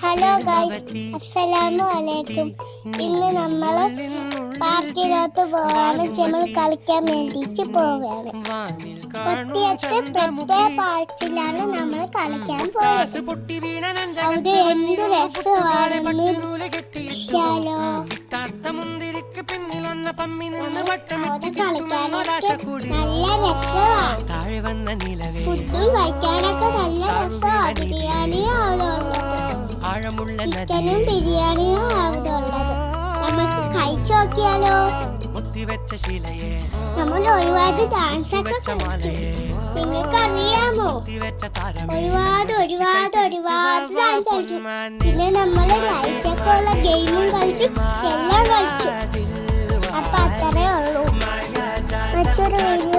Hello guys, അസ്സലാമു അലൈക്കും. ഇന്ന് നമ്മൾ പാർക്കിലോട്ട് പോവാണ്. നമ്മൾ കളിക്കാൻ വേണ്ടിയിട്ട് പോവുകയാണ്. കൊത്തിയത്തെ പ്രപ്പേ പാർക്കിലാണ് നമ്മൾ കളിക്കാൻ പോയത്. അവിടെ എന്ത് രസമാണെന്ന് ഇഷ്ടാലോ. അവിടെ കളിക്കാനൊക്കെ നല്ല രസമാണ്. ഫുഡും കഴിക്കാനൊക്കെ നല്ല രസമാണ്. ബിരിയാണിയും അവിടെ ഉള്ളത്, ചിക്കനും ബിരിയാണിയും അവിടെ ഉള്ളത്. നമുക്ക് കഴിച്ചു നോക്കിയാലോ. നമ്മൾ ഒരുപാട് ഡാൻസ് ഒക്കെ നിങ്ങൾക്ക് അറിയാമോ? ഒരുപാട് ഡാൻസ് കളിച്ചു. പിന്നെ നമ്മൾ ലൈറ്റൊക്കെ ഉള്ള ഗെയിമും കളിച്ചു, എല്ലാം കളിച്ചു. അപ്പൊ അത്രേ ഉള്ളൂ. മറ്റൊരു വീഡിയോ